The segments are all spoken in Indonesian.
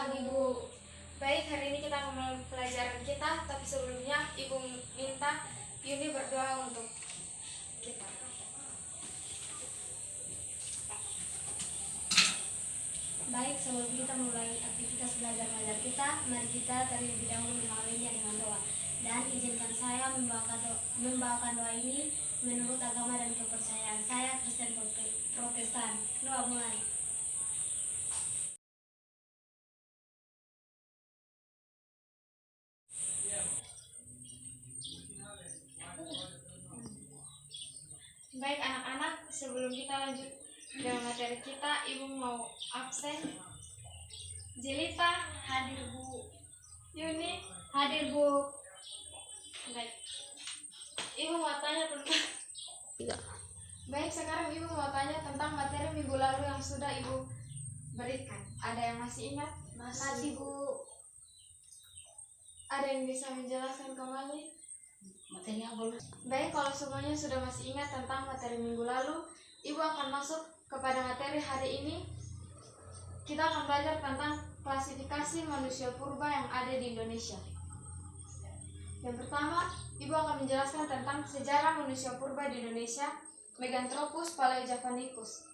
pagi, Bu. Baik, hari ini kita akan mulai pelajaran kita, tapi sebelumnya Ibu minta Yuni berdoa untuk kita. Baik, sebelum kita mulai aktivitas belajar mengajar kita, mari kita terlebih dahulu mengawalinya dengan doa. Dan izinkan saya membawakan doa ini menurut agama dan kepercayaan saya, Kristen Protestan. Doa mulai. Baik anak-anak, sebelum kita lanjut dengan materi kita, Ibu mau absen. Jelita, hadir Bu. Yuni, Hadir, Bu. baik. Ibu mau tanya tentang Baik, sekarang Ibu mau tanya tentang materi minggu lalu yang sudah Ibu berikan. Ada yang masih ingat? Masih, Bu. Ada yang bisa menjelaskan kembali? Materinya belum. Baik, kalau semuanya sudah masih ingat tentang materi minggu lalu, Ibu akan masuk kepada materi hari ini. Kita akan belajar tentang klasifikasi manusia purba yang ada di Indonesia. Yang pertama, Ibu akan menjelaskan tentang sejarah manusia purba di Indonesia, Meganthropus paleojavanicus.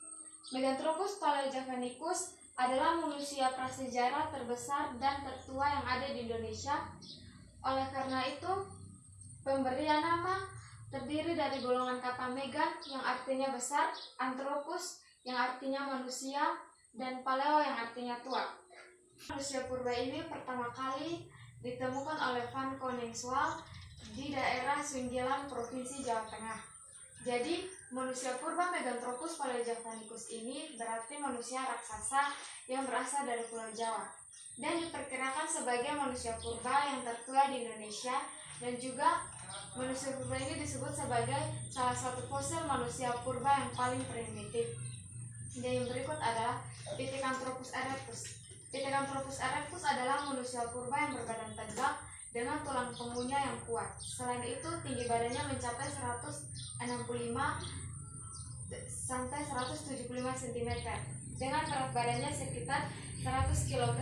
Meganthropus paleojavanicus adalah manusia prasejarah terbesar dan tertua yang ada di Indonesia. Oleh karena itu, pemberian nama terdiri dari golongan kata megan yang artinya besar, anthropus yang artinya manusia, dan paleo yang artinya tua. Manusia purba ini pertama kali ditemukan oleh Van Koningswald di daerah Singgelang, Provinsi Jawa Tengah. Jadi, manusia purba Meganthropus paleojavanicus ini berarti manusia raksasa yang berasal dari Pulau Jawa dan diperkirakan sebagai manusia purba yang tertua di Indonesia, dan juga manusia purba ini disebut sebagai salah satu fosil manusia purba yang paling primitif. Dan yang berikut adalah Pithecanthropus erectus. Pithecanthropus erectus adalah manusia purba yang berbadan tegak dengan tulang punggungnya yang kuat. Selain itu, tinggi badannya mencapai 165 sampai 175 cm dengan berat badannya sekitar 100 kg.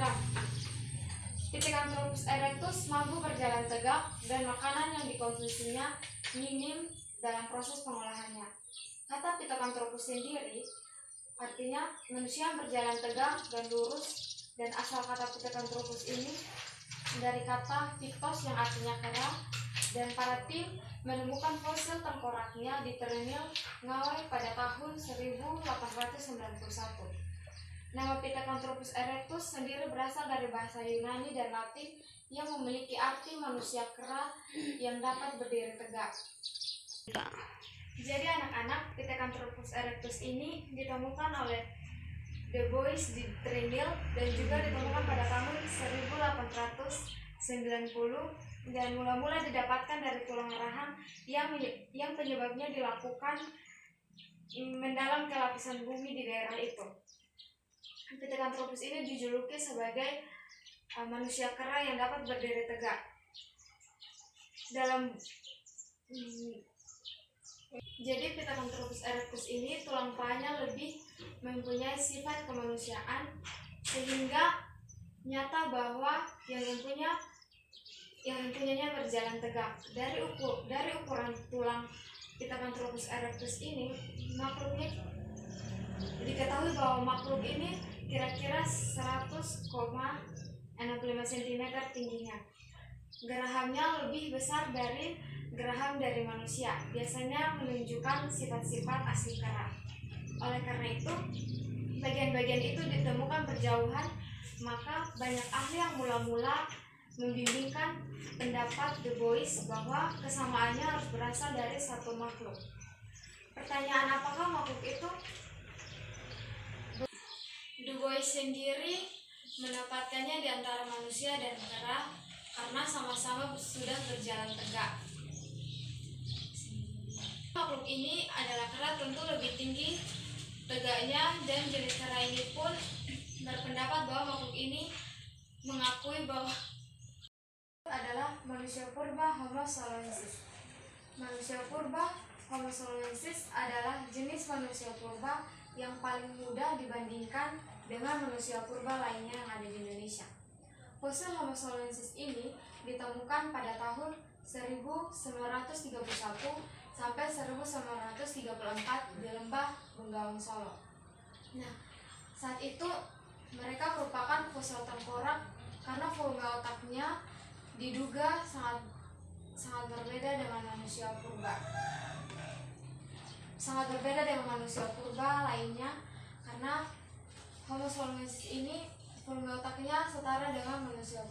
Pithecanthropus erectus mampu berjalan tegak dan makanan yang dikonsumsinya minim dalam proses pengolahannya. Kata Pithecanthropus sendiri artinya manusia yang berjalan tegak dan lurus, dan asal kata Pithecanthropus ini dari kata phytos yang artinya kera, dan para tim menemukan fosil tengkoraknya di Ternil, Ngawi pada tahun 1891. Nama Pithecanthropus erectus sendiri berasal dari bahasa Yunani dan Latin yang memiliki arti manusia kera yang dapat berdiri tegak. Jadi anak-anak, Pithecanthropus erectus ini ditemukan oleh Du Bois di Ternil dan juga ditemukan pada tahun 1890 dan mula-mula didapatkan dari tulang rahang yang penyebabnya dilakukan mendalam ke lapisan bumi di daerah itu. Pithecanthropus ini dijuluki sebagai manusia kera yang dapat berdiri tegak. Jadi Pithecanthropus erectus ini tulang pahanya lebih mempunyai sifat kemanusiaan, sehingga nyata bahwa yang mempunyanya berjalan tegak. Dari ukuran tulang Pithecanthropus erectus ini, diketahui bahwa makhluk ini kira-kira 100,65 cm tingginya. Gerahamnya lebih besar dari geraham dari manusia, biasanya menunjukkan sifat-sifat asli kera. Oleh karena itu, bagian-bagian itu ditemukan berjauhan, maka banyak ahli yang mula-mula membimbingkan pendapat Du Bois bahwa kesamaannya harus berasal dari satu makhluk. Pertanyaan, apakah makhluk itu? Du Bois sendiri mendapatkannya di antara manusia dan kera karena sama-sama sudah berjalan tegak. Makhluk ini adalah kera, tentu lebih tinggi tegaknya, dan jenis kera ini pun berpendapat bahwa makhluk ini mengakui bahwa adalah manusia purba Homo soloensis. Manusia purba Homo soloensis adalah jenis manusia purba yang paling muda dibandingkan dengan manusia purba lainnya yang ada di Indonesia. Fosil Homo soloensis ini ditemukan pada tahun 1931 sampai 1934 di Lembah Bengawan Solo. Nah, saat itu mereka merupakan fosil tengkorak karena volume otaknya diduga sangat berbeda dengan manusia purba. Sangat berbeda dengan manusia purba lainnya karena Homo soloensis ini volume otaknya setara dengan manusia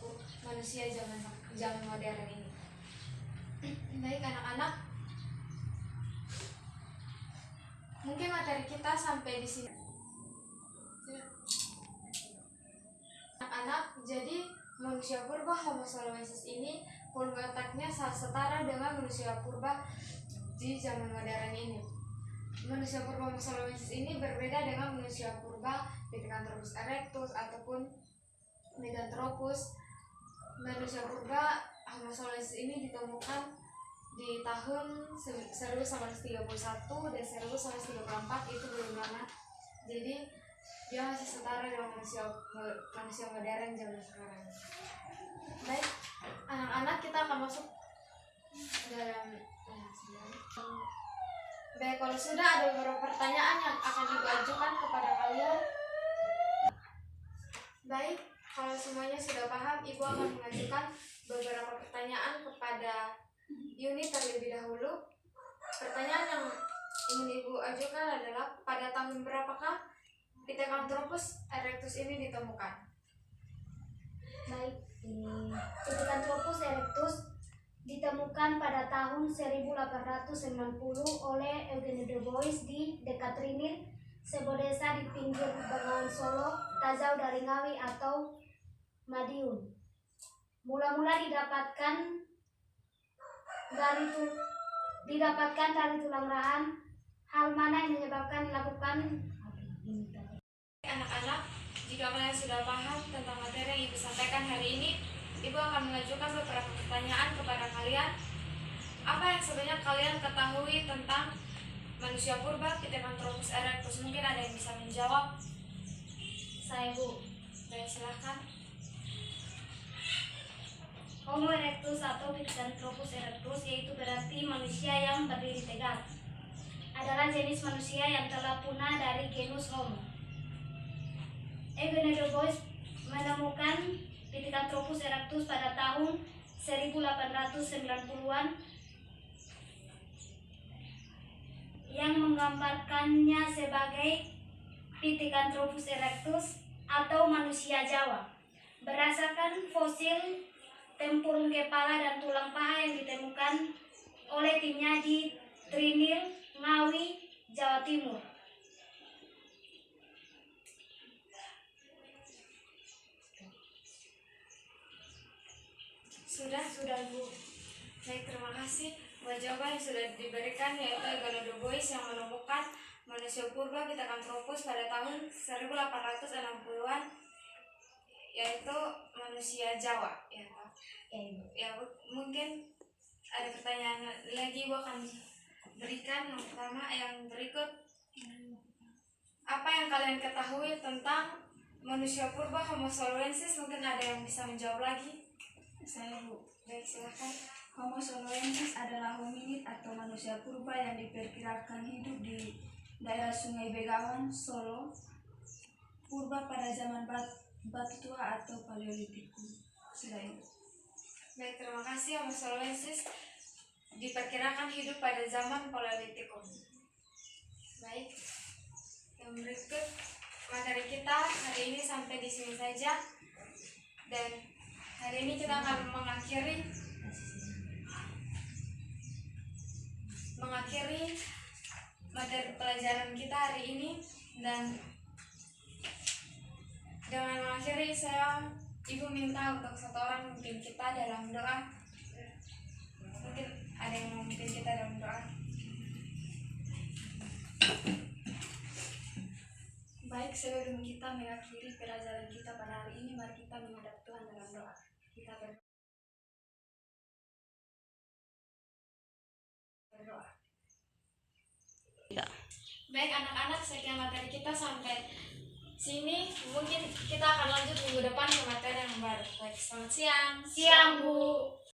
zaman modern ini. Baik anak-anak, mungkin materi kita sampai di sini. Anak-anak, jadi manusia purba Homo soloensis ini volume otaknya setara dengan manusia purba di zaman modern ini. Manusia purba Homo soloensis ini berbeda dengan manusia purba Pithecanthropus erectus ataupun Meganthropus. Manusia purba Homo soloensis ini ditemukan di tahun 1931 dan 1934, itu belum lama. Jadi dia masih setara dengan manusia modern zaman sekarang. Baik, anak-anak, kita akan masuk dalam baik, kalau sudah ada beberapa pertanyaan yang akan Ibu ajukan kepada kalian. Baik, kalau semuanya sudah paham, Ibu akan mengajukan beberapa pertanyaan kepada Yuni terlebih dahulu. Pertanyaan yang ingin Ibu ajukan adalah, pada tahun berapakah Pithecanthropus erectus ini ditemukan? Baik, Pithecanthropus erectus ditemukan pada tahun 1890 oleh Eugene Du Bois di dekat Trinil, sebuah desa di pinggir Bengawan Solo, tak jauh dari Ngawi atau Madiun. Mula-mula didapatkan dari tulang rahang. Hal mana yang menyebabkan dilakukan? Anak-anak, jika kalian sudah paham tentang materi yang Ibu sampaikan hari ini, Ibu akan mengajukan beberapa pertanyaan kepada kalian. Apa yang sebenarnya kalian ketahui tentang manusia purba Pithecanthropus erectus? Mungkin ada yang bisa menjawab. Saya, Bu. Baik, silahkan. Homo erectus atau Pithecanthropus erectus, yaitu berarti manusia yang berdiri tegak, adalah jenis manusia yang telah punah dari genus Homo. Eugene Du Bois menemukan Pithecanthropus erectus pada tahun 1890-an yang menggambarkannya sebagai Pithecanthropus erectus atau manusia Jawa. Berdasarkan fosil tempurung kepala dan tulang paha yang ditemukan oleh timnya di Trinil, Ngawi, Jawa Timur. Sudah Bu. Baik, terima kasih buat jawaban yang sudah diberikan, yaitu Eugene Du Bois yang menemukan manusia purba Pithecanthropus pada tahun 1860-an, yaitu manusia Jawa. Ya, mungkin ada pertanyaan lagi Bu akan berikan. Yang pertama, yang berikut, apa yang kalian ketahui tentang manusia purba Homo soloensis? Mungkin ada yang bisa menjawab lagi. Saya, Bu. Baik, silakan. Homo soloensis adalah hominid atau manusia purba yang diperkirakan hidup di daerah Sungai Begawan, Solo, purba pada zaman batu tua atau Paleolitikum. Sudah itu. Baik, terima kasih. Homo soloensis diperkirakan hidup pada zaman Paleolitikum. Baik, yang berikut materi kita hari ini sampai di sini saja, dan hari ini kita akan mengakhiri materi pelajaran kita hari ini. Dan dengan mengakhiri, Ibu minta untuk satu orang memimpin kita dalam doa. Mungkin ada yang mau memimpin kita dalam doa. Baik, sebelum kita mengakhiri pelajaran kita pada hari ini, mari kita menghadap Tuhan dalam doa. Kita berdoa. Baik anak-anak, sekian materi kita sampai sini. Mungkin kita akan lanjut minggu depan ke materi yang baru. Baik. Baik, selamat siang. Siang, Bu.